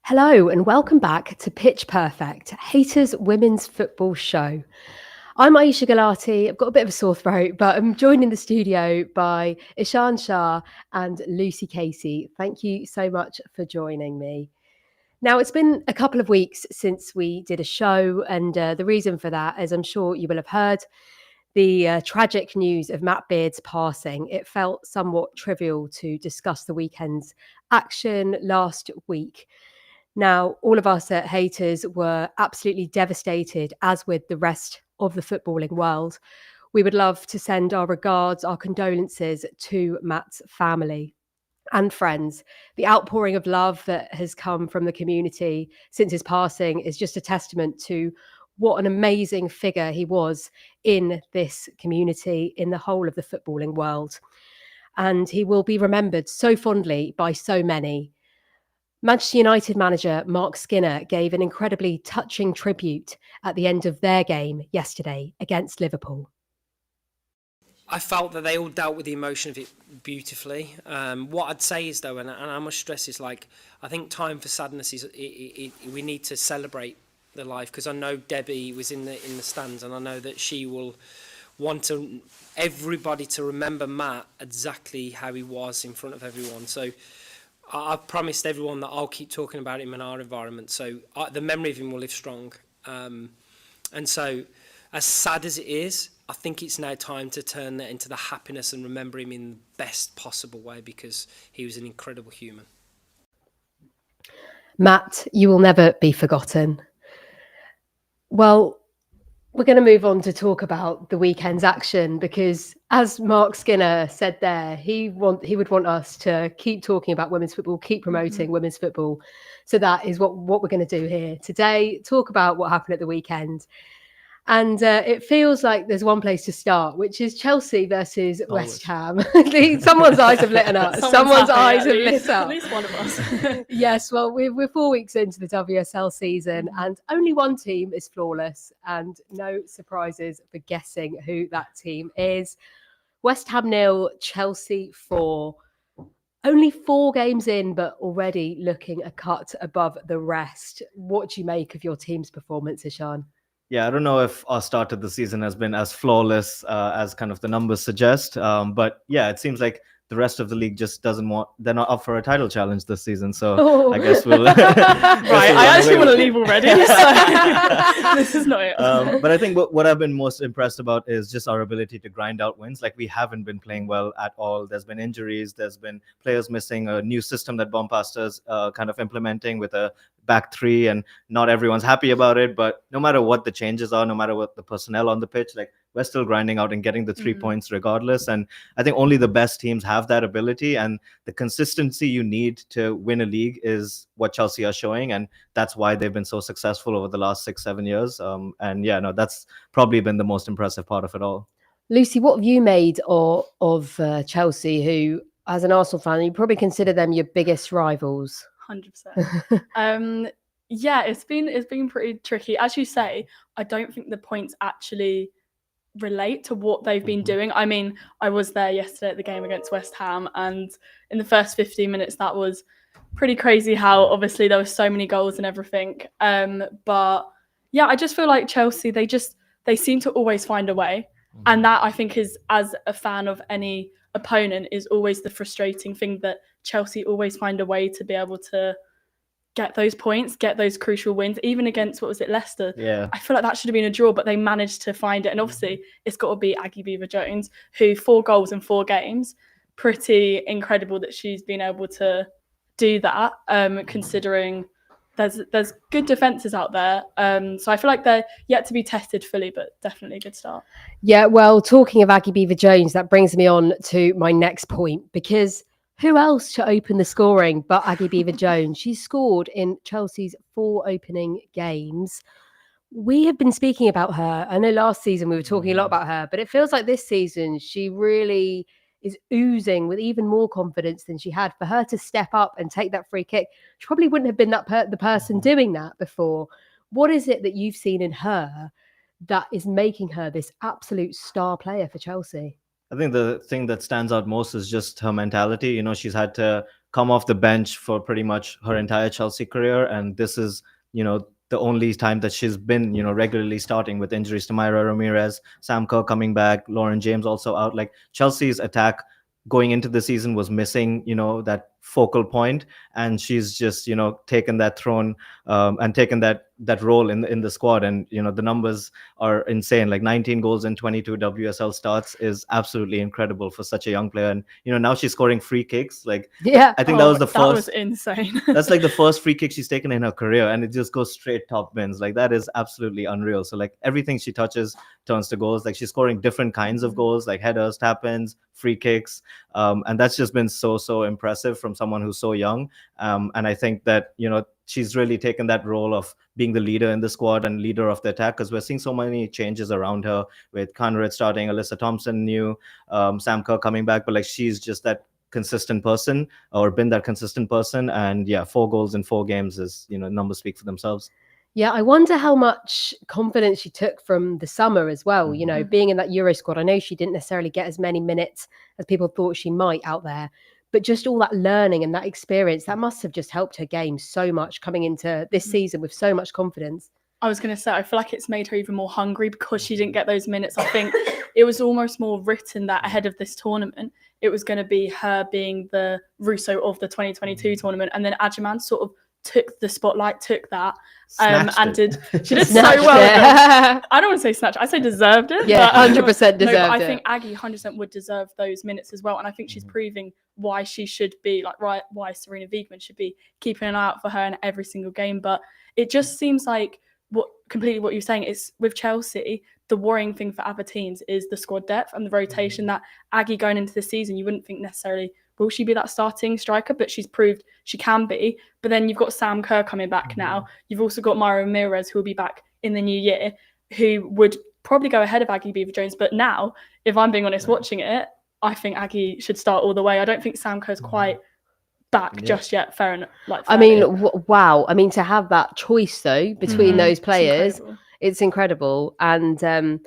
Hello and welcome back to Pitch Perfect, Haters Women's Football Show. I'm Ayisha Gulati. I've got a bit of a sore throat, but I'm joined in the studio by Ishan Shah and Lucy Casey. Thank you so much for joining me. Now, it's been a couple of weeks since we did a show, and the reason for that, as I'm sure you will have heard, the tragic news of Matt Beard's passing. It felt somewhat trivial to discuss the weekend's action last week. Now, all of us at Haters were absolutely devastated, as with the rest of the footballing world. We would love to send our regards, our condolences to Matt's family and friends. The outpouring of love that has come from the community since his passing is just a testament to what an amazing figure he was in this community, in the whole of the footballing world. And he will be remembered so fondly by so many. Manchester United manager Marc Skinner gave an incredibly touching tribute at the end of their game yesterday against Liverpool. I felt that they all dealt with the emotion of it beautifully. What I'd say is, though, and I must stress, is like, I think time for sadness is we need to celebrate the life, because I know Debbie was in the stands, and I know that she will want everybody to remember Matt exactly how he was in front of everyone. So I've promised everyone that I'll keep talking about him in our environment. So the memory of him will live strong. And so, as sad as it is, I think it's now time to turn that into the happiness and remember him in the best possible way, because he was an incredible human. Matt, you will never be forgotten. Well, we're going to move on to talk about the weekend's action, because as Marc Skinner said there, he would want us to keep talking about women's football, keep promoting women's football. So that is what we're going to do here today, talk about what happened at the weekend. And it feels like there's one place to start, which is Chelsea versus West Ham. Someone's eyes have lit up. Someone's eyes have lit up. At least one of us. Yes, well, we're 4 weeks into the WSL season, and only one team is flawless, and no surprises for guessing who that team is. West Ham 0, Chelsea 4. Only 4 games in, but already looking a cut above the rest. What do you make of your team's performance, Ishan? Yeah, I don't know if our start of the season has been as flawless as kind of the numbers suggest. But yeah, it seems like the rest of the league just they're not up for a title challenge this season. So I guess we'll... Right, I actually want to leave already. So this is not it. But I think what I've been most impressed about is just our ability to grind out wins. Like, we haven't been playing well at all. There's been injuries. There's been players missing, a new system that Bombasters kind of implementing with a back three, and not everyone's happy about it. But no matter what the changes are, no matter what the personnel on the pitch, like, we're still grinding out and getting the 3 points regardless. And I think only the best teams have that ability, and the consistency you need to win a league is what Chelsea are showing. And that's why they've been so successful over the last 6-7 years. And yeah, no, that's probably been the most impressive part of it all. Lucy, what have you made of Chelsea, who, as an Arsenal fan, you probably consider them your biggest rivals? 100%. Yeah, it's been pretty tricky. As you say, I don't think the points actually relate to what they've been doing. I mean, I was there yesterday at the game against West Ham, and in the first 15 minutes, that was pretty crazy how obviously there were so many goals and everything. But yeah, I just feel like Chelsea, they seem to always find a way. And that, I think, is, as a fan of any opponent, is always the frustrating thing, that Chelsea always find a way to be able to get those points, get those crucial wins, even against, what was it, Leicester? Yeah. I feel like that should have been a draw, but they managed to find it. And obviously, it's got to be Aggie Beever-Jones, who 4 goals in 4 games. Pretty incredible that she's been able to do that, considering there's good defences out there. So I feel like they're yet to be tested fully, but definitely a good start. Yeah, well, talking of Aggie Beever-Jones, that brings me on to my next point, because who else to open the scoring but Aggie Beever-Jones? She's scored in Chelsea's 4 opening games. We have been speaking about her. I know last season we were talking a lot about her, but it feels like this season she really is oozing with even more confidence than she had. For her to step up and take that free kick, she probably wouldn't have been the person doing that before. What is it that you've seen in her that is making her this absolute star player for Chelsea? I think the thing that stands out most is just her mentality. You know, she's had to come off the bench for pretty much her entire Chelsea career, and this is, the only time that she's been, regularly starting, with injuries to Myra Ramirez, Sam Kerr coming back, Lauren James also out. Like, Chelsea's attack going into the season was missing, that focal point, and she's just, taken that throne, and taken that role in the squad. And the numbers are insane. Like, 19 goals in 22 WSL starts is absolutely incredible for such a young player. And now she's scoring free kicks. Like, Yeah. I think that was the That first. was insane. That's like the first free kick she's taken in her career, and it just goes straight top bins. Like, that is absolutely unreal. So, like, everything she touches turns to goals. Like, she's scoring different kinds of goals, like headers, tap-ins, free kicks, and that's just been so impressive from someone who's so young. And I think that she's really taken that role of being the leader in the squad and leader of the attack, because we're seeing so many changes around her, with Conrad starting, Alyssa Thompson new, Sam Kerr coming back, but like, she's just that consistent person, or been that consistent person. And yeah, 4 goals in 4 games is, numbers speak for themselves. Yeah, I wonder how much confidence she took from the summer as well. Being in that Euro squad, I know she didn't necessarily get as many minutes as people thought she might out there, but just all that learning and that experience, that must have just helped her game so much coming into this season with so much confidence. I was going to say, I feel like it's made her even more hungry because she didn't get those minutes. I think it was almost more written that ahead of this tournament, it was going to be her being the Russo of the 2022 tournament. And then Agyemang sort of took the spotlight, took that, and she did so well. I don't want to say snatch, I say deserved it. Yeah, 100% deserved it. I it. think Aggie 100% would deserve those minutes as well. And I think she's proving why she should be, like, why Serena Wiegman should be keeping an eye out for her in every single game. But it just seems like completely what you're saying is, with Chelsea, the worrying thing for other teams is the squad depth and the rotation. That Aggie going into the season, you wouldn't think necessarily, will she be that starting striker? But she's proved she can be. But then you've got Sam Kerr coming back now. You've also got Myra Ramirez, who will be back in the new year, who would probably go ahead of Aggie Beever-Jones. But now, if I'm being honest, watching it, I think Aggie should start all the way. I don't think Sam Kerr's quite back just yet. Fair enough. I mean, wow. I mean, to have that choice though between those players, it's incredible. And I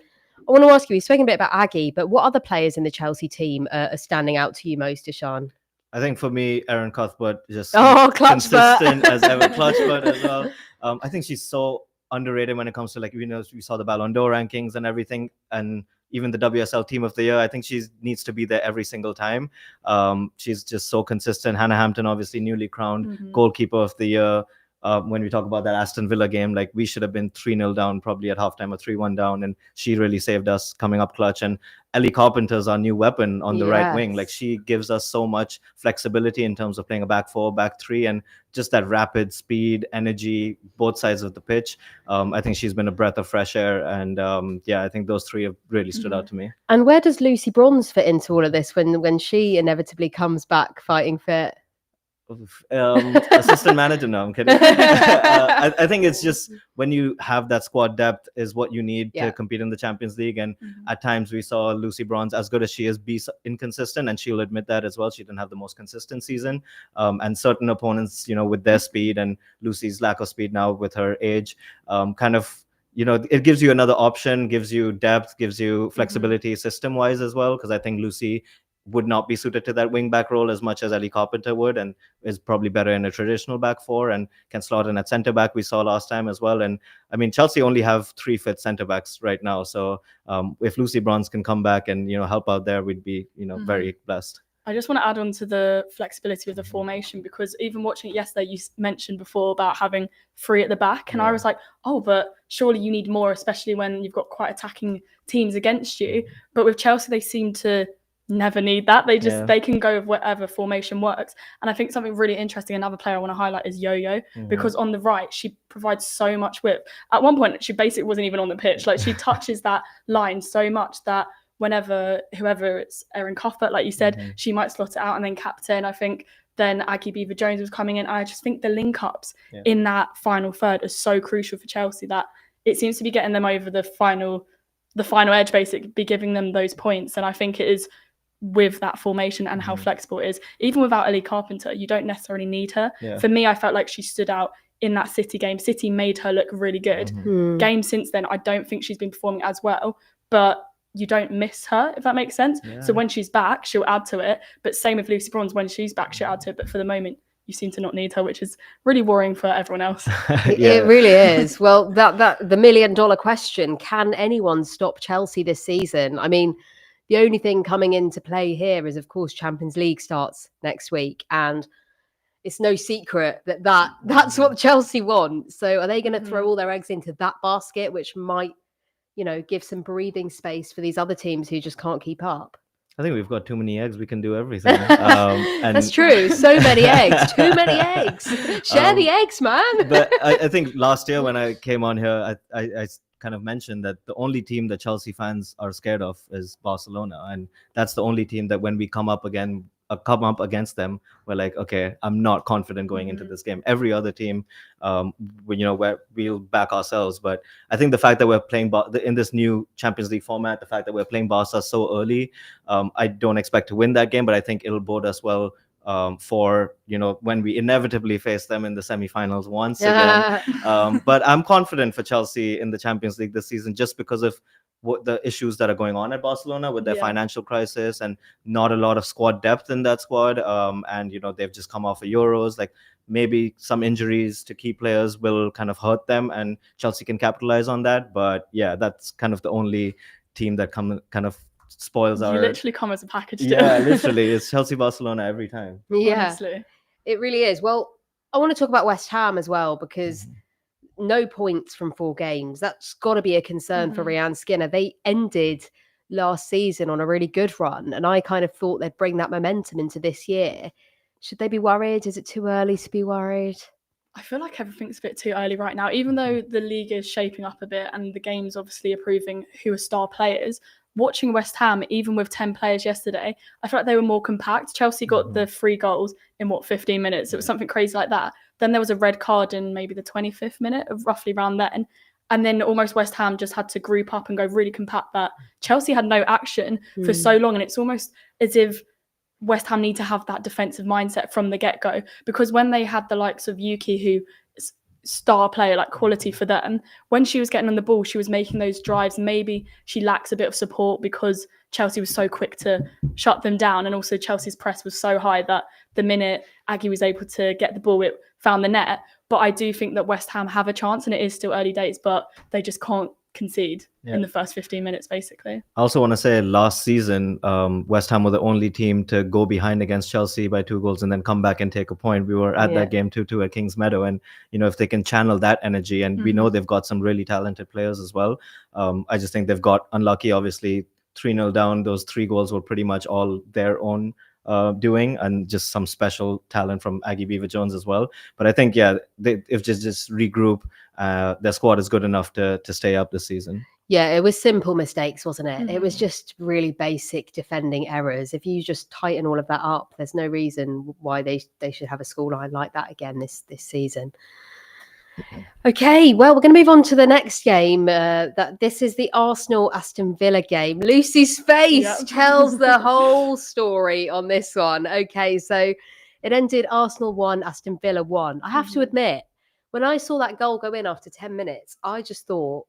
want to ask you, we've spoken a bit about Aggie, but what other players in the Chelsea team are standing out to you most, Ishan? I think for me, Erin Cuthbert, just consistent as ever. Clutchbert as well. I think she's so underrated when it comes to, like, we saw the Ballon d'Or rankings and everything, and even the WSL Team of the Year. I think she needs to be there every single time. She's just so consistent. Hannah Hampton, obviously newly crowned goalkeeper of the year. When we talk about that Aston Villa game, like, we should have been 3-0 down probably at halftime, or 3-1 down, and she really saved us coming up clutch. And Ellie Carpenter's our new weapon on the right wing. Like, she gives us so much flexibility in terms of playing a back 4, back 3, and just that rapid speed, energy, both sides of the pitch. I think she's been a breath of fresh air, and I think those 3 have really stood out to me. And where does Lucy Bronze fit into all of this when she inevitably comes back fighting fit? Assistant manager. No, I'm kidding. I think it's just, when you have that squad depth is what you need to compete in the Champions League. And at times we saw Lucy Bronze, as good as she is, be inconsistent, and she'll admit that as well. She didn't have the most consistent season, and certain opponents, with their speed, and Lucy's lack of speed now with her age, it gives you another option, gives you depth, gives you flexibility system wise as well, because I think Lucy would not be suited to that wing back role as much as Ellie Carpenter would, and is probably better in a traditional back 4, and can slot in at centre back, we saw last time as well. And I mean, Chelsea only have 3 fit centre backs right now, so if Lucy Bronze can come back and help out there, we'd be very blessed. I just want to add on to the flexibility of the formation, because even watching it yesterday, you mentioned before about having 3 at the back, and I was like, oh, but surely you need more, especially when you've got quite attacking teams against you. But with Chelsea, they seem to never need that. They can go with whatever formation works. And I think something really interesting, another player I want to highlight, is Yo-Yo, because on the right she provides so much width. At one point she basically wasn't even on the pitch. Like, she touches that line so much that whoever it's Erin Cuthbert, like you said, she might slot it out and then captain. I think then Aggie Beever-Jones was coming in. I just think the link ups in that final third are so crucial for Chelsea, that it seems to be getting them over the final edge, basically, be giving them those points. And I think it is with that formation and how flexible it is. Even without Ellie Carpenter, you don't necessarily need her. For me, I felt like she stood out in that City game. City made her look really good. Games since then, I don't think she's been performing as well, but you don't miss her, if that makes sense. Yeah. So when she's back, she'll add to it. But same with Lucy Bronze, when she's back, she'll add to it. But for the moment, you seem to not need her, which is really worrying for everyone else. It really is. Well, that the $1 million question, can anyone stop Chelsea this season? I mean, the only thing coming into play here is, of course, Champions League starts next week, and it's no secret that's what Chelsea want. So are they going to throw all their eggs into that basket, which might, give some breathing space for these other teams who just can't keep up? I think we've got too many eggs. We can do everything. And that's true. So many eggs. Too many eggs. Share the eggs, man. But I think last year when I came on here, I kind of mentioned that the only team that Chelsea fans are scared of is Barcelona, and that's the only team that when we come up against them, we're like, okay, I'm not confident going into this game. Every other team, we'll back ourselves. But I think the fact that we're playing in this new Champions League format, the fact that we're playing Barca so early, I don't expect to win that game, but I think it'll bode us well for when we inevitably face them in the semi-finals once again. But I'm confident for Chelsea in the Champions League this season, just because of what the issues that are going on at Barcelona with their financial crisis and not a lot of squad depth in that squad. And they've just come off of Euros. Like, maybe some injuries to key players will kind of hurt them, and Chelsea can capitalize on that. But yeah, that's kind of the only team that kind of spoils you literally come as a package deal. Yeah, literally, it's Chelsea Barcelona every time. Yeah, honestly. It really is. Well, I want to talk about West Ham as well, because no points from 4 games, that's got to be a concern for Marc Skinner. They ended last season on a really good run, and I kind of thought they'd bring that momentum into this year. Should they be worried? Is it too early to be worried? I feel like everything's a bit too early right now, even though the league is shaping up a bit and the games obviously are proving who are star players. Watching West Ham, even with 10 players yesterday, I felt like they were more compact. Chelsea got the 3 goals in 15 minutes. It was something crazy like that. Then there was a red card in maybe the 25th minute, of roughly around then. And then almost West Ham just had to group up and go really compact. That Chelsea had no action for so long. And it's almost as if West Ham need to have that defensive mindset from the get-go. Because when they had the likes of Yuki, who star player, like quality for them, when she was getting on the ball, she was making those drives. Maybe she lacks a bit of support because Chelsea was so quick to shut them down, and also Chelsea's press was so high that the minute Aggie was able to get the ball, it found the net. But I do think that West Ham have a chance, and it is still early days, but they just can't concede in the first 15 minutes, basically. I also want to say last season, West Ham were the only team to go behind against Chelsea by 2 goals and then come back and take a point. We were at that game 2-2 at Kings Meadow, and if they can channel that energy, and we know they've got some really talented players as well. I just think they've got unlucky. Obviously, 3-0 down, those 3 goals were pretty much all their own doing, and just some special talent from Aggie Beever-Jones as well. But I think if just regroup, their squad is good enough to stay up this season. Yeah, it was simple mistakes, wasn't it? It was just really basic defending errors. If you just tighten all of that up, there's no reason why they should have a scoreline like that again this season. Okay, well, we're going to move on to the next game. This is the Arsenal-Aston Villa game. Lucy's face tells the whole story on this one. Okay, so it ended Arsenal 1, Aston Villa 1. I have to admit, when I saw that goal go in after 10 minutes, I just thought,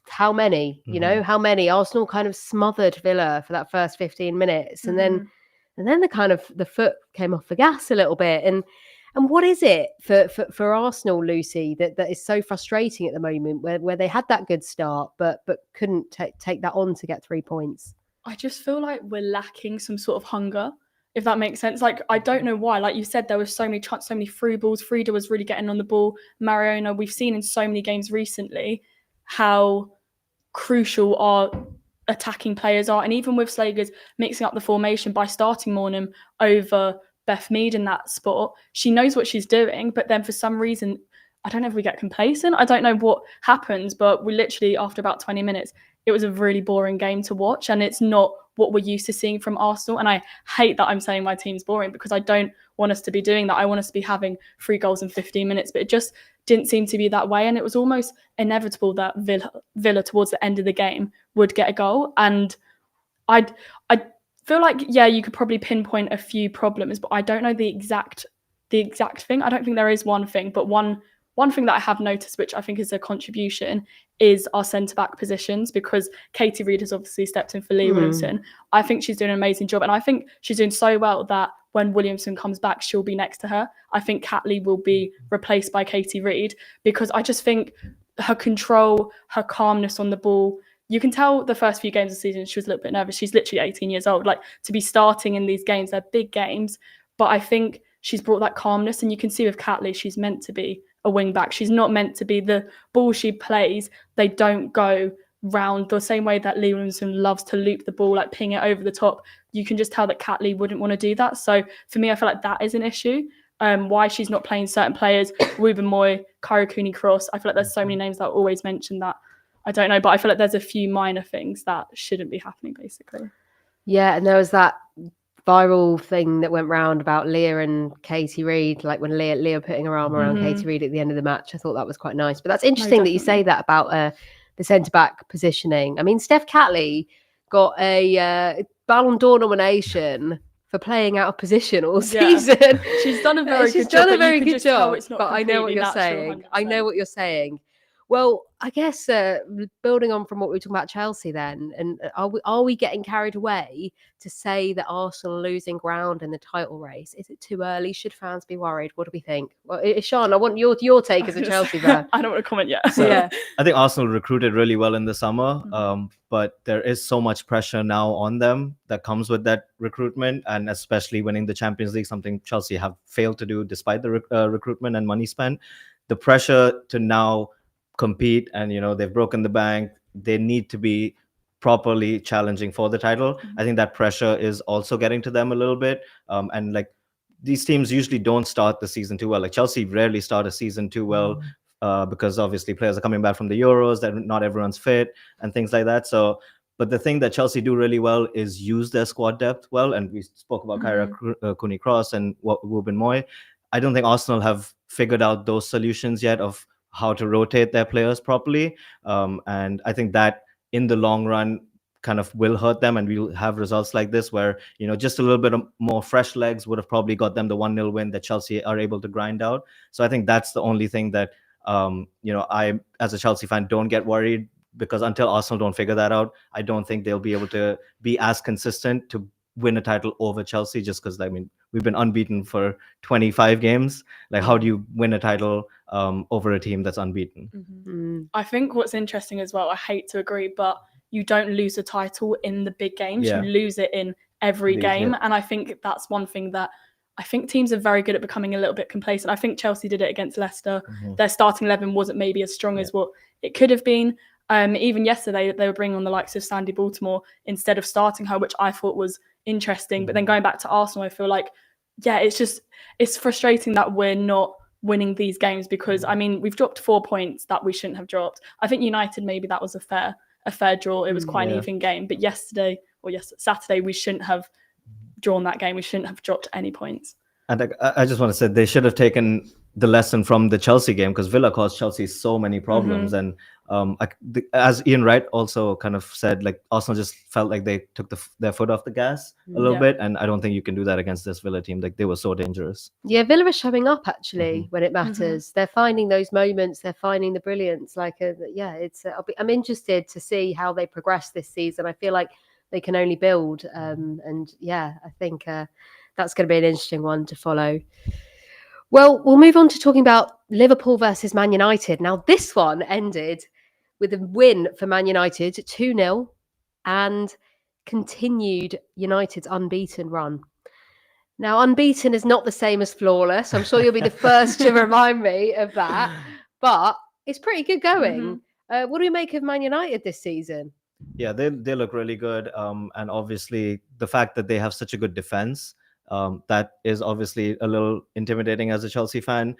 how many? How many? Arsenal kind of smothered Villa for that first 15 minutes, and then the foot came off the gas a little bit. And what is it for Arsenal, Lucy, that is so frustrating at the moment, where they had that good start, but couldn't take that on to get 3 points? I just feel like we're lacking some sort of hunger, if that makes sense. Like, I don't know why. Like you said, there was so many chances, so many through balls. Frida was really getting on the ball. Mariona, we've seen in so many games recently how crucial our attacking players are. And even with Slagers mixing up the formation by starting Mornham over Beth Mead in that spot, she knows what she's doing. But then for some reason, I don't know if we get complacent. I don't know what happens, but we literally, after about 20 minutes, it was a really boring game to watch. And it's not what we're used to seeing from Arsenal. And I hate that I'm saying my team's boring, because I don't want us to be doing that. I want us to be having 3 goals in 15 minutes, but it just didn't seem to be that way. And it was almost inevitable that Villa towards the end of the game would get a goal. And I feel like, you could probably pinpoint a few problems, but I don't know the exact thing. I don't think there is one thing, but one one thing that I have noticed, which I think is a contribution, is our centre-back positions, because Katie Reid has obviously stepped in for Leah Williamson. I think she's doing an amazing job, and I think she's doing so well that when Williamson comes back, she'll be next to her. I think Catley will be replaced by Katie Reid, because I just think her control, her calmness on the ball, you can tell the first few games of the season she was a little bit nervous. She's literally 18 years old. Like, to be starting in these games, they're big games, but I think she's brought that calmness, and you can see with Catley, she's meant to be a wing back. She's not meant to be the ball she plays. They don't go round the same way that Leah Williamson loves to loop the ball, like ping it over the top. You can just tell that Catley wouldn't want to do that. So for me, I feel like that is an issue. Why she's not playing certain players, Ruben Moy, Kyra Cooney-Cross. I feel like there's so many names that are always mentioned that I don't know, but I feel like there's a few minor things that shouldn't be happening, basically. Yeah, and there was that viral thing that went round about Leah and Katie Reid, like when Leah putting her arm around Katie Reid at the end of the match. I thought that was quite nice. But that's interesting that you say that about the centre-back positioning. I mean, Steph Catley got a Ballon d'Or nomination for playing out of position all season. She's done a very good job. But I know what you're saying. 100%. I know what you're saying. Well, I guess building on from what we were talking about Chelsea then, and are we getting carried away to say that Arsenal are losing ground in the title race? Is it too early? Should fans be worried? What do we think? Well, Ishan, I want your take as a Chelsea fan. I don't want to comment yet. So, yeah. I think Arsenal recruited really well in the summer, but there is so much pressure now on them that comes with that recruitment, and especially winning the Champions League, something Chelsea have failed to do despite the recruitment and money spent. The pressure to now compete, and they've broken the bank, they need to be properly challenging for the title. I think that pressure is also getting to them a little bit, and like these teams usually don't start the season too well. Like Chelsea rarely start a season too well, because obviously players are coming back from the Euros, that not everyone's fit and things like that. So but the thing that Chelsea do really well is use their squad depth well, and we spoke about Kyra Cooney-Cross and Ruben Moy. I don't think Arsenal have figured out those solutions yet of how to rotate their players properly, and I think that in the long run kind of will hurt them, and we'll have results like this where just a little bit of more fresh legs would have probably got them the 1-0 win that Chelsea are able to grind out. So I think that's the only thing that I as a Chelsea fan don't get worried, because until Arsenal don't figure that out, I don't think they'll be able to be as consistent to win a title over Chelsea, just because we've been unbeaten for 25 games. Like, how do you win a title over a team that's unbeaten? I think what's interesting as well, I hate to agree, but you don't lose a title in the big games. You lose it in every game. And I think that's one thing that I think teams are very good at becoming a little bit complacent. I think Chelsea did it against Leicester. Their starting 11 wasn't maybe as strong as what it could have been. Even yesterday, they were bringing on the likes of Sandy Baltimore instead of starting her, which I thought was interesting. But then going back to Arsenal, I feel like, it's frustrating that we're not winning these games, because we've dropped 4 points that we shouldn't have dropped. I think United, maybe that was a fair draw. It was quite an even game. But Saturday, we shouldn't have drawn that game. We shouldn't have dropped any points. And I just want to say they should have taken the lesson from the Chelsea game, because Villa caused Chelsea so many problems. And as Ian Wright also kind of said, like Arsenal just felt like they took their foot off the gas a little bit, and I don't think you can do that against this Villa team. Like, they were so dangerous. Yeah, Villa are showing up actually when it matters. They're finding those moments. They're finding the brilliance. I'm interested to see how they progress this season. I feel like they can only build, and I think that's going to be an interesting one to follow. Well, we'll move on to talking about Liverpool versus Man United. Now, this one ended with a win for Man United, 2-0, and continued United's unbeaten run. Now, unbeaten is not the same as flawless. I'm sure you'll be the first to remind me of that, but it's pretty good going. What do we make of Man United this season? Yeah, they look really good, and obviously the fact that they have such a good defense, that is obviously a little intimidating as a Chelsea fan,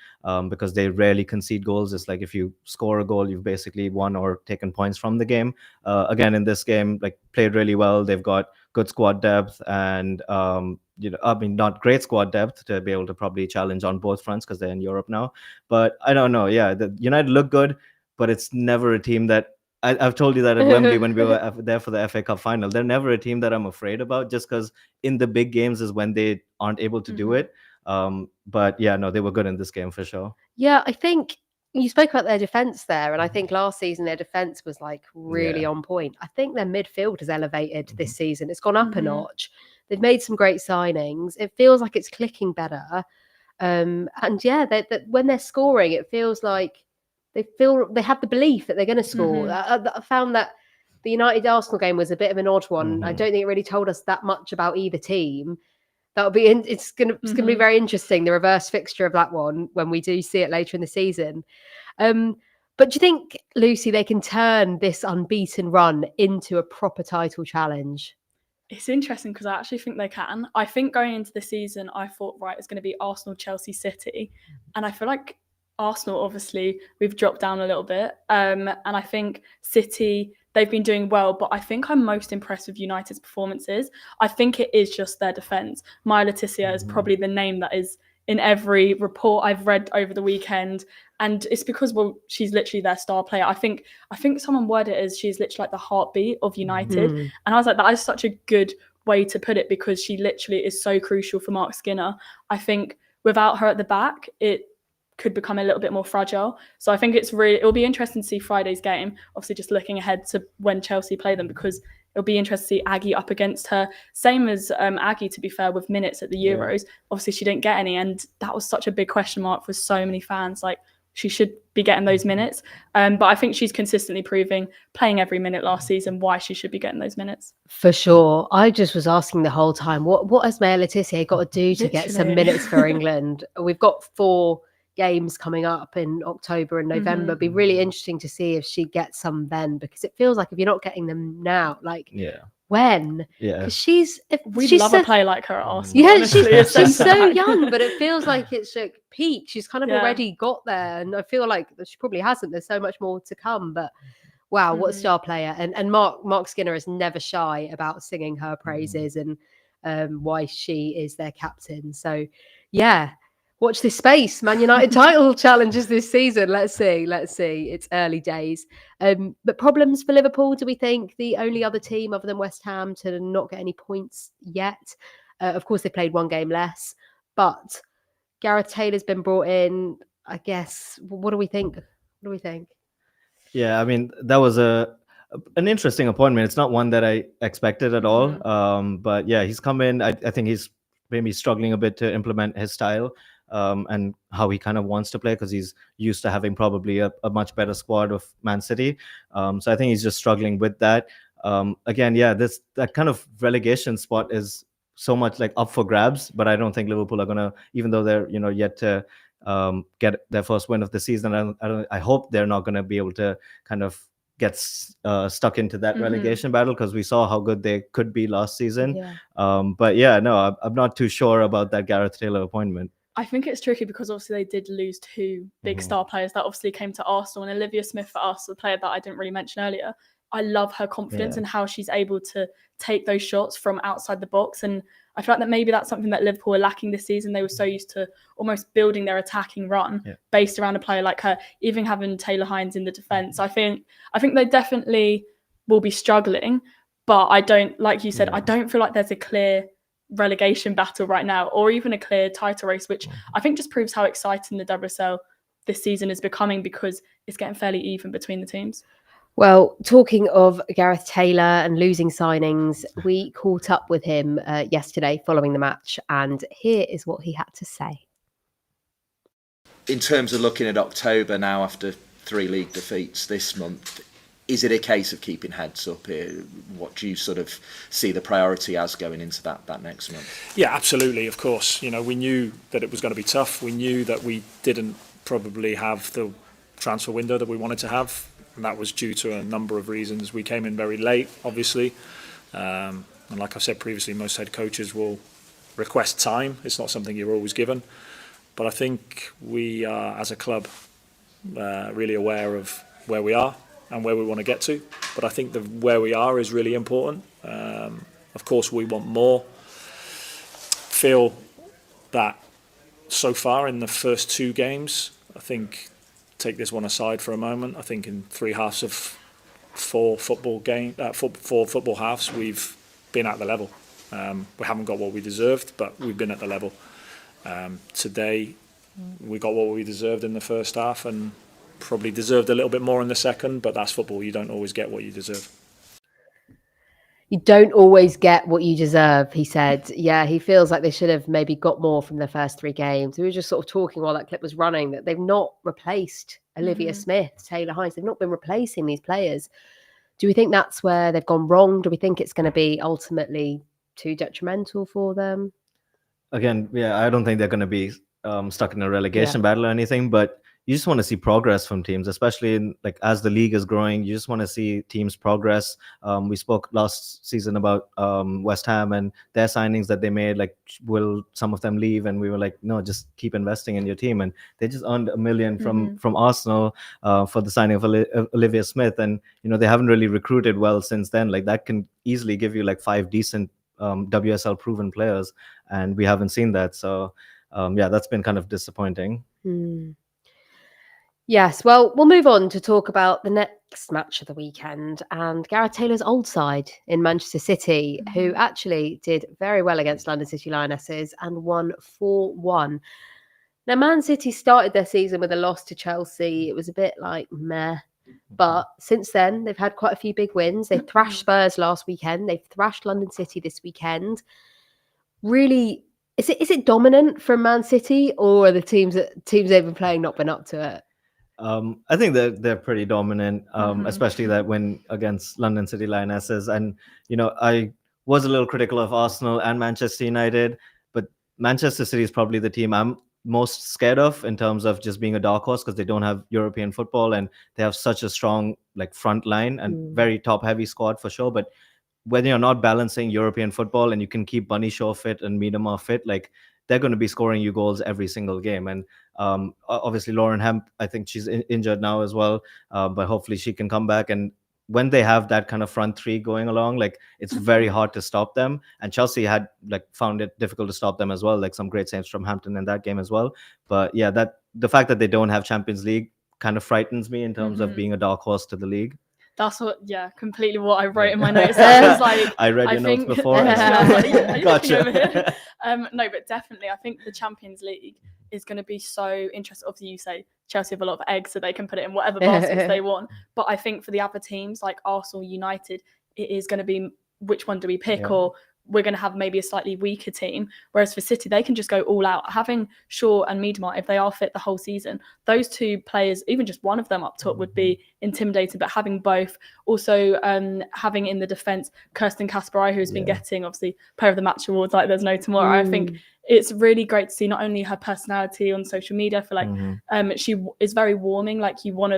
because they rarely concede goals. It's like if you score a goal, you've basically won or taken points from the game. Again, in this game, played really well. They've got good squad depth, and not great squad depth to be able to probably challenge on both fronts, because they're in Europe now. But I don't know. Yeah, the United look good, but it's never a team that I've told you that at Wembley when we were there for the FA Cup final. They're never a team that I'm afraid about, just because in the big games is when they aren't able to do it. But yeah, no, they were good in this game for sure. Yeah, I think You spoke about their defence there, and I think last season their defence was like really on point. I think their midfield has elevated this season. It's gone up a notch. They've made some great signings. It feels like it's clicking better. And yeah, when they're scoring, it feels like they have the belief that they're going to score. I found that the United Arsenal game was a bit of an odd one. I don't think it really told us that much about either team. That'll be it's gonna be very interesting, the reverse fixture of that one when we do see it later in the season. But do you think, Lucy, they can turn this unbeaten run into a proper title challenge? It's interesting because I actually think they can. I think going into the season, I thought, right, it's going to be Arsenal, Chelsea, City. And I feel like Arsenal, obviously, we've dropped down a little bit. And I think City, they've been doing well. But I think I'm most impressed with United's performances. I think it is just their defence. Tissier is probably the name that is in every report I've read over the weekend. And it's because, well, she's literally their star player. I think someone worded it as she's literally like the heartbeat of United. And I was like, that is such a good way to put it because she literally is so crucial for Marc Skinner. I think without her at the back, it could become a little bit more fragile. So I think it'll be interesting to see Friday's game. Obviously, just looking ahead to when Chelsea play them because it'll be interesting to see Aggie up against her. Same as Aggie, to be fair, with minutes at the Euros. Obviously, she didn't get any, and that was such a big question mark for so many fans. Like, she should be getting those minutes. But I think she's consistently proving, playing every minute last season, why she should be getting those minutes. For sure. I just was asking the whole time, what has Maya Tissier got to do to get some minutes for England? We've got 4 games coming up in October and November. It'd be really interesting to see if she gets some then, because it feels like if you're not getting them now, like when? Because she's love a player like her at Arsenal. Yeah, she's so young, but it feels like it's like peak. She's kind of already got there, and I feel like she probably hasn't. There's so much more to come, but wow, what a star player! And Marc Skinner is never shy about singing her praises and why she is their captain. So yeah. Watch this space. Man United title challenges this season. Let's see. It's early days. But problems for Liverpool, do we think? The only other team other than West Ham to not get any points yet. Of course, they played 1 game less. But Gareth Taylor's been brought in, I guess. What do we think? Yeah, I mean, that was an interesting appointment. It's not one that I expected at all. But yeah, he's come in. I think he's maybe struggling a bit to implement his style. And how he kind of wants to play because he's used to having probably a much better squad of Man City. So I think he's just struggling with that. Again, that kind of relegation spot is so much like up for grabs, but I don't think Liverpool are gonna, even though they're yet to get their first win of the season. I hope they're not gonna be able to kind of get stuck into that relegation battle because we saw how good they could be last season. But yeah, no, I'm not too sure about that Gareth Taylor appointment. I think it's tricky because obviously they did lose 2 big star players that obviously came to Arsenal, and Olivia Smith for us, the player that I didn't really mention earlier. I love her confidence and how she's able to take those shots from outside the box. And I feel like that maybe that's something that Liverpool are lacking this season. They were so used to almost building their attacking run based around a player like her, even having Taylor Hines in the defence. I think they definitely will be struggling, but I don't, like you said, I don't feel like there's a clear relegation battle right now or even a clear title race, which I think just proves how exciting the WSL this season is becoming because it's getting fairly even between the teams. Well, talking of Gareth Taylor and losing signings, we caught up with him yesterday following the match, and here is what he had to say. In terms of looking at October now after 3 league defeats this month, is it a case of keeping heads up here? What do you sort of see the priority as going into that next month? Yeah, absolutely, of course. We knew that it was going to be tough. We knew that we didn't probably have the transfer window that we wanted to have, and that was due to a number of reasons. We came in very late, obviously. And like I said previously, most head coaches will request time. It's not something you're always given. But I think we are, as a club, really aware of where we are and where we want to get to. But I think where we are is really important. Of course, we want more. Feel that so far in the first 2 games, I think, take this one aside for a moment, I think in 3 halves of 4 football halves, we've been at the level. We haven't got what we deserved, but we've been at the level. Today, we got what we deserved in the first half, and probably deserved a little bit more in the second, but that's football. You don't always get what you deserve. You don't always get what you deserve, he said. Yeah, he feels like they should have maybe got more from the first 3 games. We were just sort of talking while that clip was running that they've not replaced Olivia Smith, Taylor Hines. They've not been replacing these players. Do we think that's where they've gone wrong? Do we think it's going to be ultimately too detrimental for them? Again, yeah, I don't think they're going to be stuck in a relegation battle or anything, but you just want to see progress from teams, especially in, like, as the league is growing. You just want to see teams progress. We spoke last season about West Ham and their signings that they made. Like, will some of them leave? And we were like, no, just keep investing in your team. And they just earned $1 million from Arsenal for the signing of Olivia Smith. And they haven't really recruited well since then. Like, that can easily give you like 5 decent WSL proven players, and we haven't seen that. So that's been kind of disappointing. Yes, well, we'll move on to talk about the next match of the weekend and Gareth Taylor's old side in Manchester City, who actually did very well against London City Lionesses and won 4-1. Now, Man City started their season with a loss to Chelsea. It was a bit like meh. But since then, they've had quite a few big wins. They thrashed Spurs last weekend. They've thrashed London City this weekend. Really, is it dominant from Man City, or are the teams they've been playing not been up to it? I think they're pretty dominant, especially that win against London City Lionesses. And I was a little critical of Arsenal and Manchester United, but Manchester City is probably the team I'm most scared of in terms of just being a dark horse, because they don't have European football and they have such a strong front line and very top heavy squad for sure. But when you're not balancing European football and you can keep Bunny Shaw fit and Miedema fit, they're going to be scoring you goals every single game. And obviously Lauren Hemp, I think she's injured now as well, but hopefully she can come back. And when they have that kind of front three going along, it's very hard to stop them. And Chelsea had found it difficult to stop them as well, some great saves from Hampton in that game as well. But yeah, that the fact that they don't have Champions League kind of frightens me in terms of being a dark horse to the league. That's completely what I wrote in my notes. I was like, I read your notes before. Gotcha. No, but definitely, I think the Champions League is going to be so interesting. Obviously, you say Chelsea have a lot of eggs, so they can put it in whatever baskets they want. But I think for the other teams like Arsenal, United, it is going to be which one do we pick, or we're going to have maybe a slightly weaker team. Whereas for City, they can just go all out. Having Shaw and Miedema, if they are fit the whole season, those two players, even just one of them up top, would be intimidating. But having both, also having in the defence Kirsten Kasparai, who's been getting obviously Player of the Match awards like there's no tomorrow. I think it's really great to see not only her personality on social media. I feel like she is very warming. You want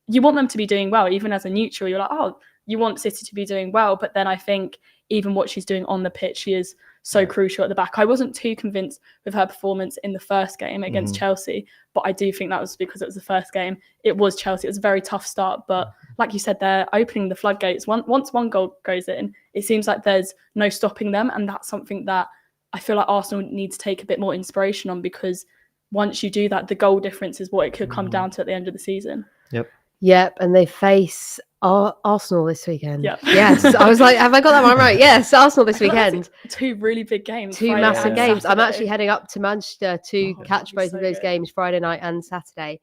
them to be doing well, even as a neutral. You're like, oh, you want City to be doing well. But then I think even what she's doing on the pitch, she is so crucial at the back. I wasn't too convinced with her performance in the first game against Chelsea, but I do think that was because it was the first game. It was Chelsea. It was a very tough start, but like you said, they're opening the floodgates. Once one goal goes in, it seems like there's no stopping them, and that's something that I feel like Arsenal need to take a bit more inspiration on, because once you do that, the goal difference is what it could come down to at the end of the season. Yep, and they face Arsenal this weekend. Yep. Yes, I was like, have I got that one right? Yes, Arsenal this weekend. 2 really big games. Two Friday massive and games. Saturday. I'm actually heading up to Manchester to catch both of those good. games, Friday night and Saturday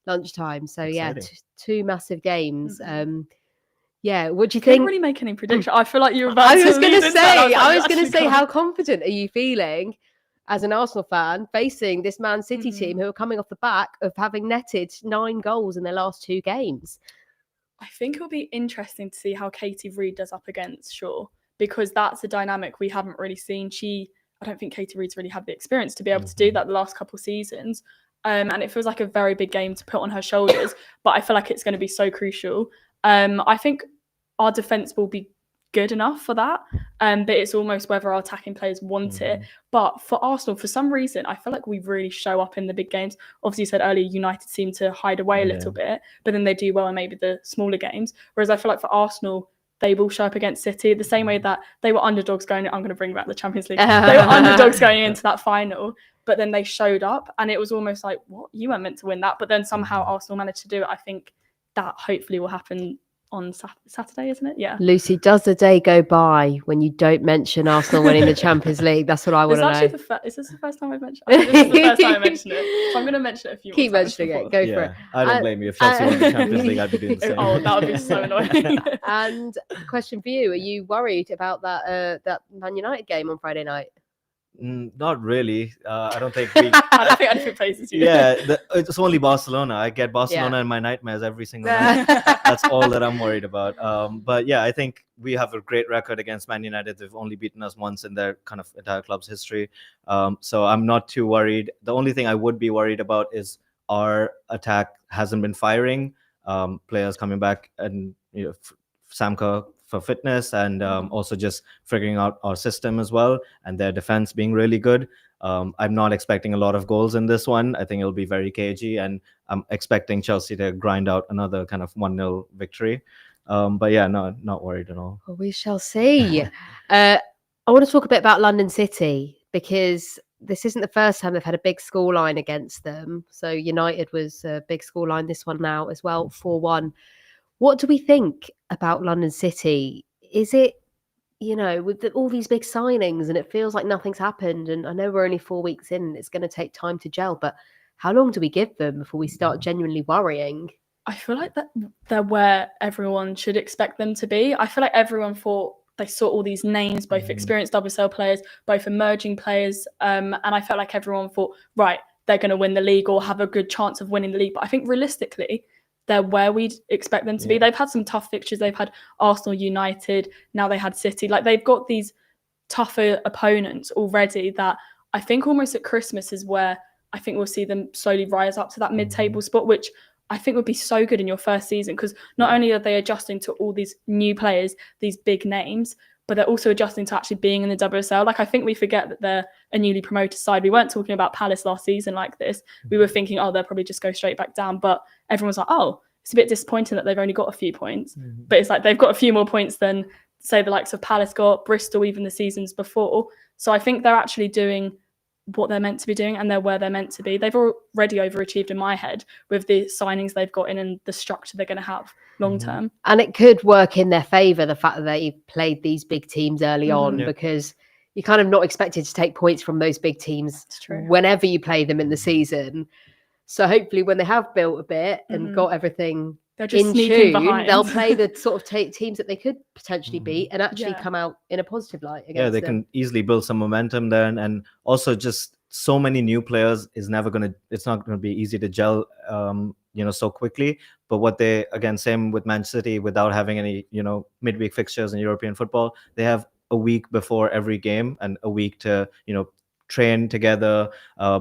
lunchtime. So Exciting. 2 massive games. What do you Can't think? really make any prediction. I feel like you're about I to was going lead to into that. say, I was going to actually say, can't. how confident are you feeling as an Arsenal fan facing this Man City team who are coming off the back of having netted 9 goals in their last 2 games? I think it'll be interesting to see how Katie Reid does up against Shaw, because that's a dynamic we haven't really seen. I don't think Katie Reid's really had the experience to be able to do that the last couple of seasons. And it feels like a very big game to put on her shoulders, but I feel like it's going to be so crucial. I think our defence will be good enough for that, but it's almost whether our attacking players want it. But for Arsenal, for some reason, I feel like we really show up in the big games. Obviously, you said earlier, United seem to hide away a little bit, but then they do well in maybe the smaller games. Whereas I feel like for Arsenal, they will show up against City the same way that they were underdogs going. I'm going to bring back the Champions League. They were underdogs going into that final, but then they showed up, and it was almost like, what? You weren't meant to win that, but then somehow Arsenal managed to do it. I think that hopefully will happen on Saturday, isn't it? Yeah. Lucy, does the day go by when you don't mention Arsenal winning the Champions League? That's what I want to know. Is this the first time I've mentioned it? I think this is the first time I mentioned it. So I'm going to mention it a few Keep more times. mentioning it. Go for it. I don't blame you. If Chelsea won the Champions League, I'd be doing the same. Oh, that would be so annoying. And question for you: are you worried about that Man United game on Friday night? Not really. I don't think we. I don't think anything phases you. Yeah, it's only Barcelona. I get Barcelona in my nightmares every single night. That's all that I'm worried about. But yeah, I think we have a great record against Man United. They've only beaten us once in their kind of entire club's history. So I'm not too worried. The only thing I would be worried about is our attack hasn't been firing. Players coming back and Sam Kerr for fitness and also just figuring out our system as well, and their defense being really good. I'm not expecting a lot of goals in this one. I think it'll be very cagey, and I'm expecting Chelsea to grind out another kind of 1-0 victory. But yeah, no, not worried at all. Well, we shall see. I want to talk a bit about London City, because this isn't the first time they've had a big scoreline against them. So United was a big scoreline, this one now as well, 4-1. What do we think about London City? Is it, with all these big signings and it feels like nothing's happened, and I know we're only 4 weeks in and it's going to take time to gel, but how long do we give them before we start genuinely worrying? I feel like that they're where everyone should expect them to be. I feel like everyone thought they saw all these names, both experienced WSL players, both emerging players, and I felt like everyone thought, right, they're going to win the league or have a good chance of winning the league. But I think realistically, they're where we'd expect them to be. They've had some tough fixtures. They've had Arsenal, United, now they had City. Like, they've got these tougher opponents already that I think almost at Christmas is where I think we'll see them slowly rise up to that mid-table spot, which I think would be so good in your first season, because not only are they adjusting to all these new players, these big names, but they're also adjusting to actually being in the WSL. Like, I think we forget that they're a newly promoted side. We weren't talking about Palace last season like this. We were thinking, oh, they'll probably just go straight back down. But everyone's like, oh, it's a bit disappointing that they've only got a few points. But it's like they've got a few more points than, say, the likes of Palace got, Bristol, even the seasons before. So I think they're actually doing what they're meant to be doing, and they're where they're meant to be. They've already overachieved in my head with the signings they've got in and the structure they're going to have long term. And it could work in their favour, the fact that they played these big teams early on, because you're kind of not expected to take points from those big teams whenever you play them in the season. So hopefully when they have built a bit and got everything they're just in sneaking tune, behind. they'll play the sort of teams that they could potentially beat and actually come out in a positive light against they them. can easily build some momentum there, and also just so many new players it's not going to be easy to gel so quickly. But what they, again, same with Man City, without having any midweek fixtures in European football, they have a week before every game and a week to train together,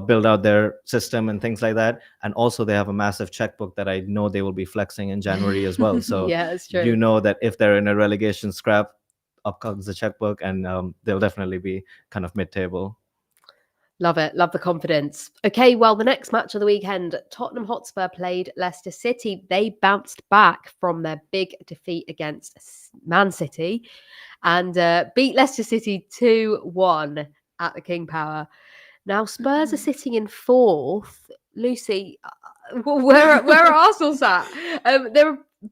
build out their system and things like that. And also they have a massive checkbook that I know they will be flexing in January as well. So yeah, it's true. That if they're in a relegation scrap, up comes the checkbook, and they'll definitely be kind of mid-table. Love it. Love the confidence. Okay, well, the next match of the weekend, Tottenham Hotspur played Leicester City. They bounced back from their big defeat against Man City and beat Leicester City 2-1 at the King Power. Now, Spurs are sitting in fourth. Lucy, where are Arsenal sat?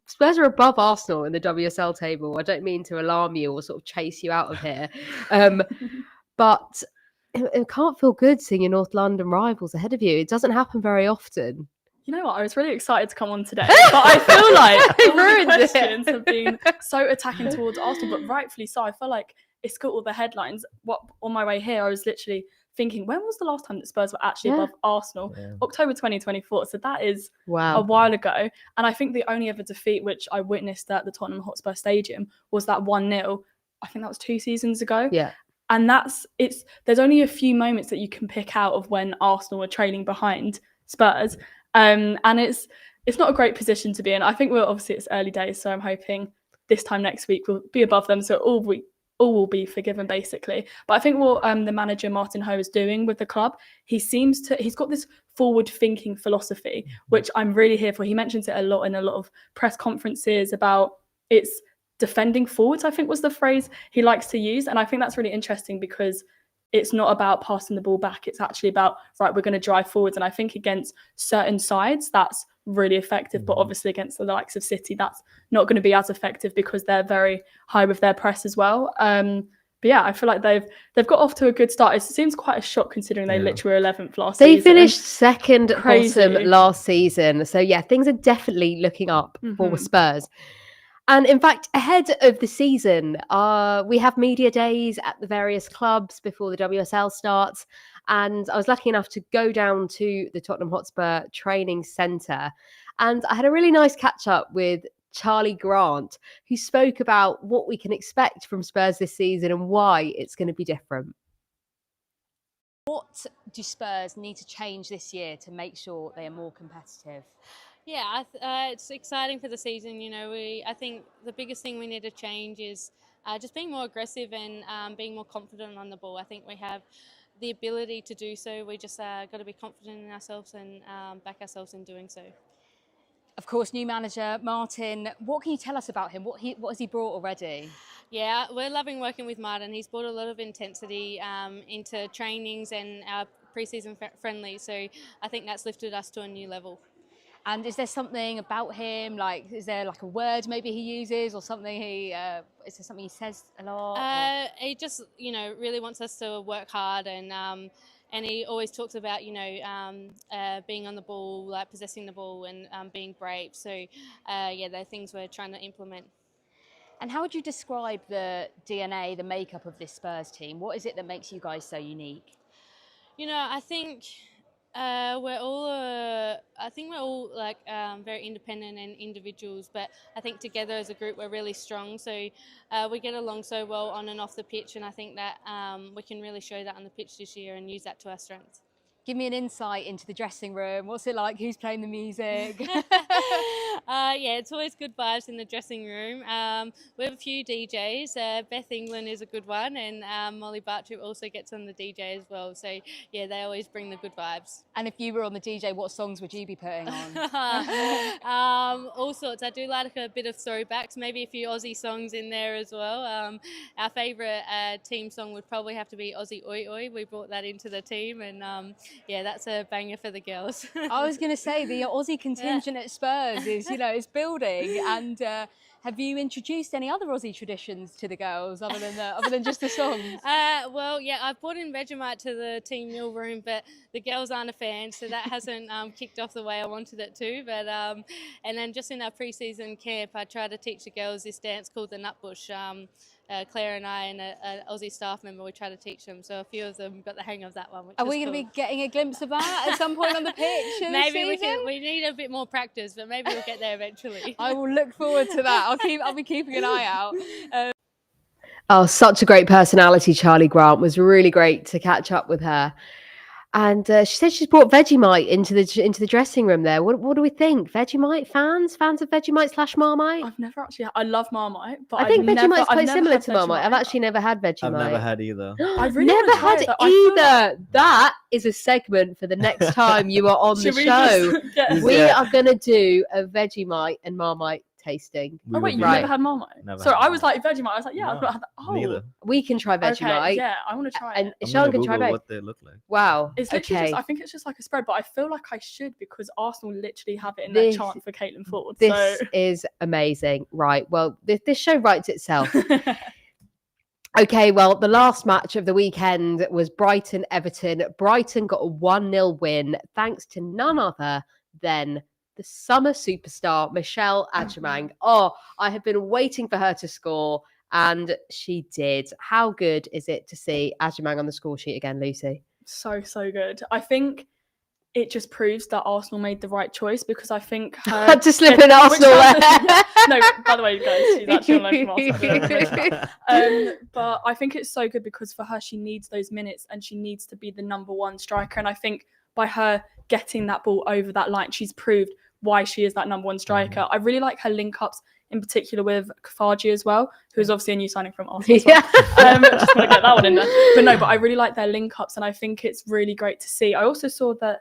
Spurs are above Arsenal in the WSL table. I don't mean to alarm you or sort of chase you out of here. But it can't feel good seeing your North London rivals ahead of you. It doesn't happen very often. You know what? I was really excited to come on today, but I feel like all the questions have been so attacking towards Arsenal, but rightfully so. I feel like it's got all the headlines. On my way here, I was literally thinking, when was the last time that Spurs were actually above Arsenal? October 2024. So that is a while ago. And I think the only other defeat which I witnessed at the Tottenham Hotspur Stadium was that 1-0. I think that was 2 seasons ago. Yeah. And there's only a few moments that you can pick out of when Arsenal were trailing behind Spurs. And it's not a great position to be in. I think it's early days, so I'm hoping this time next week we'll be above them. So all will be forgiven, basically. But I think what the manager Martin Ho is doing with the club, he's got this forward-thinking philosophy, which I'm really here for. He mentions it a lot in a lot of press conferences about it's defending forwards, I think was the phrase he likes to use. And I think that's really interesting because it's not about passing the ball back. It's actually about, right, we're going to drive forwards. And I think against certain sides, that's really effective. But obviously against the likes of City, that's not going to be as effective because they're very high with their press as well. But yeah, I feel like they've got off to a good start. It seems quite a shock considering they literally were 11th last season. They finished second Crazy. bottom last season. So yeah, things are definitely looking up for Spurs. And in fact, ahead of the season, we have media days at the various clubs before the WSL starts. And I was lucky enough to go down to the Tottenham Hotspur training centre. And I had a really nice catch up with Charli Grant, who spoke about what we can expect from Spurs this season and why it's going to be different. What do Spurs need to change this year to make sure they are more competitive? Yeah, it's exciting for the season. You know, I think the biggest thing we need to change is just being more aggressive and being more confident on the ball. I think we have the ability to do so. We just got to be confident in ourselves and back ourselves in doing so. Of course, new manager Martin. What can you tell us about him? What has he brought already? Yeah, we're loving working with Martin. He's brought a lot of intensity into trainings and our pre-season friendly. So I think that's lifted us to a new level. And is there something about him, like, is there like a word maybe he uses or something is there something he says a lot? He just, you know, really wants us to work hard and he always talks about, you know, being on the ball, like possessing the ball and being brave. So, yeah, they're things we're trying to implement. And how would you describe the DNA, the makeup of this Spurs team? What is it that makes you guys so unique? You know, I think we're all like very independent and individuals, but I think together as a group we're really strong. So we get along so well on and off the pitch, and I think that we can really show that on the pitch this year and use that to our strengths. Give me an insight into the dressing room. What's it like? Who's playing the music? Yeah, it's always good vibes in the dressing room. We have a few DJs. Beth England is a good one, and Molly Bartrup also gets on the DJ as well. So, yeah, they always bring the good vibes. And if you were on the DJ, what songs would you be putting on? All sorts. I do like a bit of throwbacks, maybe a few Aussie songs in there as well. Our favourite team song would probably have to be Aussie Oi Oi. We brought that into the team, and yeah, that's a banger for the girls. I was going to say the Aussie contingent at Spurs is, you know, is building. And have you introduced any other Aussie traditions to the girls other than just the songs? Well, yeah, I've brought in Veggiemite to the team meal room, but the girls aren't a fan, so that hasn't kicked off the way I wanted it to. But and then just in our pre-season camp, I tried to teach the girls this dance called the Nutbush. Claire and I and an Aussie staff member, we try to teach them. So a few of them got the hang of that one. Are we going to be getting a glimpse of that at some point on the pitch? Maybe we need a bit more practice, but maybe we'll get there eventually. I will look forward to that. I'll be keeping an eye out. Oh, such a great personality, Charli Grant. Was really great to catch up with her. And she said she's brought Veggiemite into the dressing room there. What do we think? Vegemite fans of Vegemite / Marmite? I've never actually. I love Marmite, but I think Vegemite's quite similar to Marmite. I've actually never had Vegemite. I've never had either. I've really never had it either. That is a segment for the next time you are on the show. We are going to do a Vegemite and Marmite tasting. Oh wait, you've never had Marmite? Never I was like Vegemite. I was like, yeah, I've not had that. Oh, neither. We can try Vegemite. Okay, yeah, I want to try and it. Ishan can try both. What they look like. Wow. It's literally I think it's just like a spread, but I feel like I should because Arsenal literally have it in their chant for Caitlin Ford. This is amazing. Right. Well, this show writes itself. Okay, well, the last match of the weekend was Brighton-Everton. Brighton got a 1-0 win thanks to none other than the summer superstar, Michelle Agyemang. Oh, I have been waiting for her to score, and she did. How good is it to see Agyemang on the score sheet again, Lucy? So good. I think it just proves that Arsenal made the right choice because I think her... Had to slip in Arsenal there. No, by the way, guys, she's actually on loan from Arsenal. But I think it's so good because for her, she needs those minutes and she needs to be the number one striker. And I think by her getting that ball over that line, she's proved why she is that number one striker. I really like her link-ups, in particular with Kafaji as well, who's obviously a new signing from Arsenal. Yeah. Just want to get that one in there. But I really like their link-ups, and I think it's really great to see. I also saw that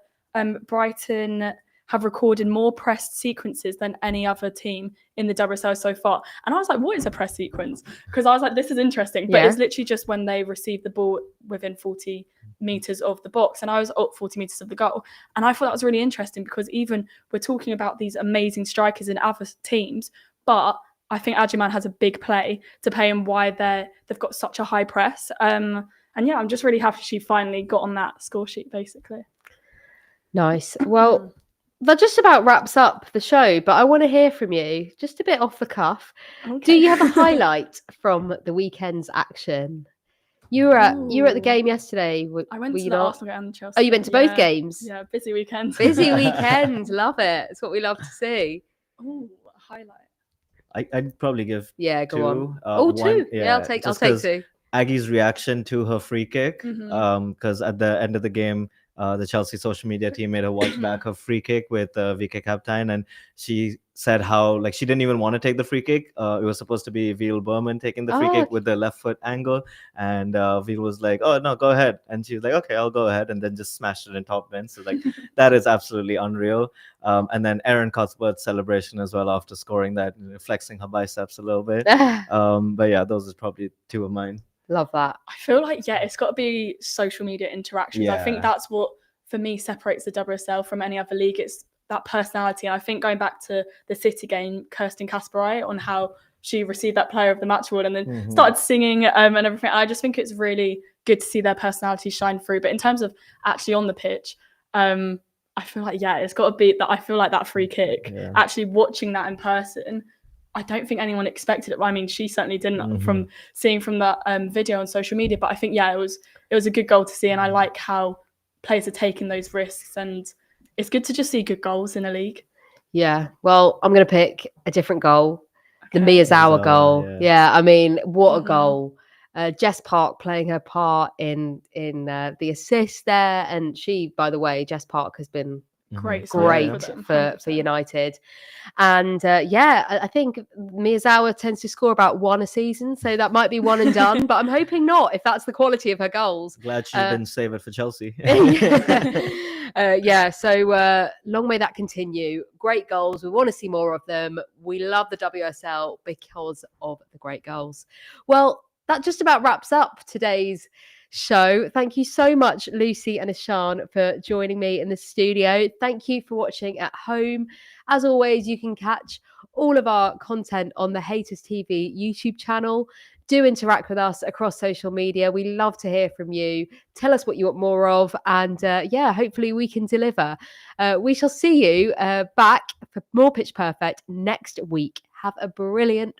Brighton have recorded more pressed sequences than any other team in the WSL so far. And I was like, what is a press sequence? Because I was like, this is interesting. But it's literally just when they receive the ball within 40 meters of the box, and I was up 40 meters of the goal. And I thought that was really interesting, because even we're talking about these amazing strikers in other teams, but I think Agyemang has a big play to play in why they've got such a high press. And yeah, I'm just really happy she finally got on that score sheet, basically. Nice. Well, that just about wraps up the show, but I want to hear from you, just a bit off the cuff. Okay. Do you have a highlight from the weekend's action? You were at the game yesterday. I went were to you the not? Arsenal and Chelsea. Oh, you went to both games? Yeah, busy weekend. Busy weekend. Love it. It's what we love to see. Ooh, a highlight. I'd probably give Go two. on. One, two. Yeah, I'll take 2. Aggie's reaction to her free kick, Mhm. because at the end of the game, the Chelsea social media team made her watch back her free kick with VK captain, and she said how like she didn't even want to take the free kick. It was supposed to be Veal Berman taking the free kick with the left foot angle, and Veal was like, "Oh no, go ahead," and she was like, "Okay, I'll go ahead," and then just smashed it in top bin. So like that is absolutely unreal. And then Erin Cuthbert's celebration as well after scoring that, flexing her biceps a little bit. But yeah, those are probably 2 of mine. Love that. I feel like, it's got to be social media interactions. I think that's what, for me, separates the WSL from any other league. It's that personality. And I think going back to the City game, Kirsten Kasperai, on how she received that player of the match award and then started singing and everything. I just think it's really good to see their personality shine through. But in terms of actually on the pitch, I feel like, it's got to be that. I feel like that free kick, actually watching that in person, I don't think anyone expected it. I mean, she certainly didn't from seeing from that video on social media. But I think, it was a good goal to see. And I like how players are taking those risks. And it's good to just see good goals in a league. Yeah. Well, I'm going to pick a different goal. The Miyazawa goal. Yeah. I mean, what a goal. Jess Park playing her part in the assist there. And she, by the way, Jess Park has been great for United. And I think Miyazawa tends to score about 1 a season, so that might be one and done, but I'm hoping not, if that's the quality of her goals. Glad she didn't save it for Chelsea. So long may that continue. Great goals. We want to see more of them. We love the WSL because of the great goals. Well, that just about wraps up today's show. Thank you so much, Lucy and Ishan, for joining me in the studio. Thank you for watching at home. As always, you can catch all of our content on the Haters TV YouTube channel. Do interact with us across social media. We love to hear from you. Tell us what you want more of, and hopefully we can deliver. We shall see you back for more Pitch Perfect next week. Have a brilliant